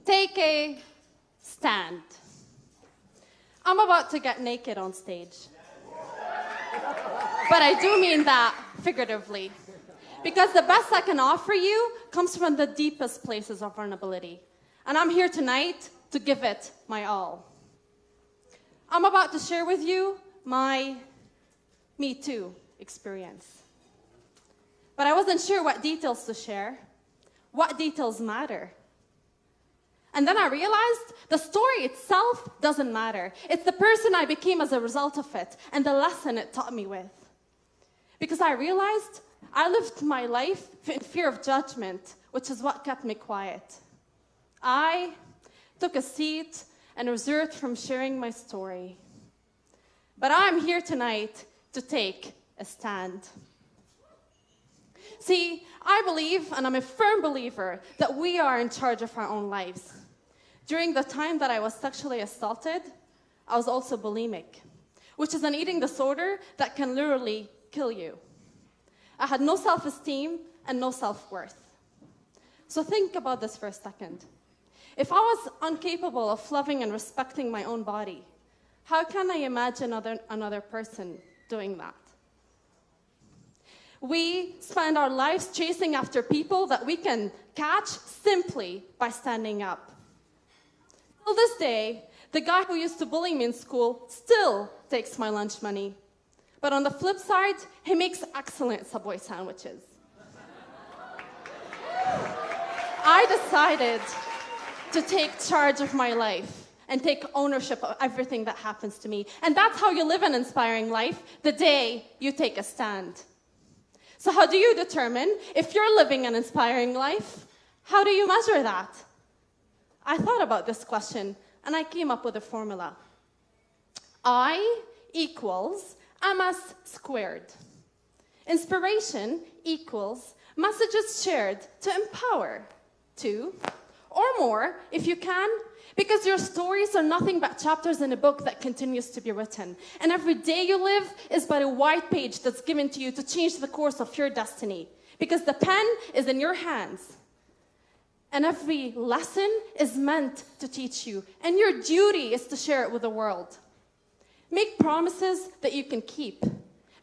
Take a stand. I'm about to get naked on stage. But I do mean that figuratively. Because the best I can offer you comes from the deepest places of vulnerability. And I'm here tonight to give it my all. I'm about to share with you my Me Too experience. But I wasn't sure what details to share, what details matter. And then I realized the story itself doesn't matter. It's the person I became as a result of it and the lesson it taught me with. Because I realized I lived my life in fear of judgment, which is what kept me quiet. I took a seat and reserved from sharing my story. But I'm here tonight to take a stand. See, I believe, and I'm a firm believer, that we are in charge of our own lives. During the time that I was sexually assaulted, I was also bulimic, which is an eating disorder that can literally kill you. I had no self-esteem and no self-worth. So think about this for a second. If I was incapable of loving and respecting my own body, how can I imagine another person doing that? We spend our lives chasing after people that we can catch simply by standing up. Till this day, the guy who used to bully me in school still takes my lunch money. But on the flip side, he makes excellent Subway sandwiches. I decided to take charge of my life and take ownership of everything that happens to me. And that's how you live an inspiring life, the day you take a stand. So how do you determine if you're living an inspiring life? How do you measure that? I thought about this question, and I came up with a formula. I equals MS squared. Inspiration equals messages shared to empower. 2 or more, if you can, because your stories are nothing but chapters in a book that continues to be written. And every day you live is but a white page that's given to you to change the course of your destiny. Because the pen is in your hands. And every lesson is meant to teach you. And your duty is to share it with the world. Make promises that you can keep.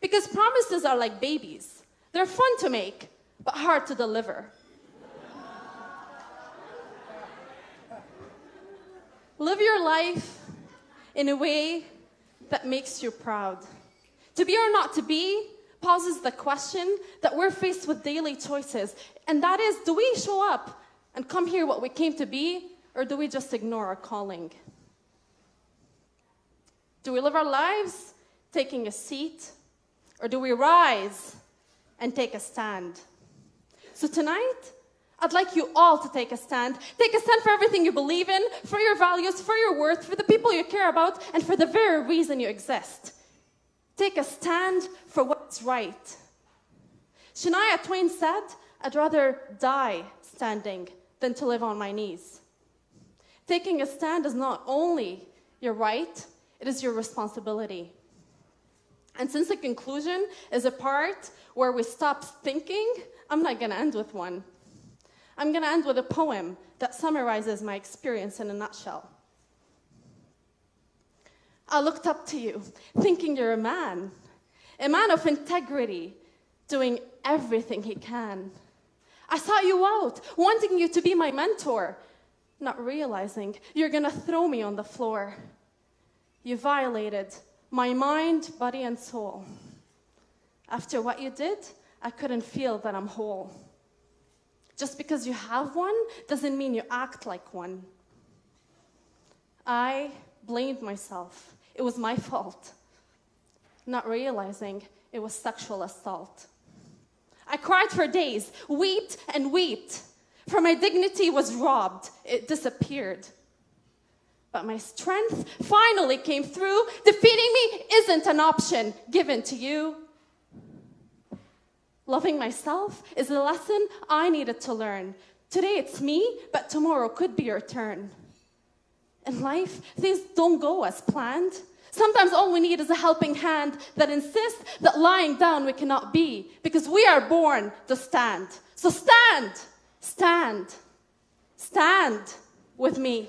Because promises are like babies. They're fun to make, but hard to deliver. Live your life in a way that makes you proud. To be or not to be poses the question that we're faced with daily choices. And that is, do we show up and come here what we came to be, or do we just ignore our calling? Do we live our lives taking a seat, or do we rise and take a stand? So tonight, I'd like you all to take a stand. Take a stand for everything you believe in, for your values, for your worth, for the people you care about, and for the very reason you exist. Take a stand for what's right. Shania Twain said, I'd rather die standing than to live on my knees. Taking a stand is not only your right, it is your responsibility. And since the conclusion is a part where we stop thinking, I'm not going to end with one. I'm going to end with a poem that summarizes my experience in a nutshell. I looked up to you, thinking you're a man of integrity, doing everything he can. I sought you out, wanting you to be my mentor, not realizing you're going to throw me on the floor. You violated my mind, body, and soul. After what you did, I couldn't feel that I'm whole. Just because you have one doesn't mean you act like one. I blamed myself. It was my fault. Not realizing it was sexual assault. I cried for days, wept and wept. For my dignity was robbed. It disappeared. But my strength finally came through. Defeating me isn't an option given to you. Loving myself is a lesson I needed to learn. Today it's me, but tomorrow could be your turn. In life, things don't go as planned. Sometimes all we need is a helping hand that insists that lying down we cannot be, because we are born to stand. So stand, stand, stand. with me.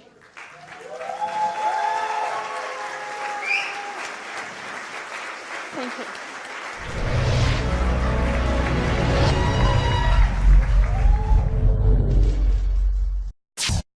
Thank you.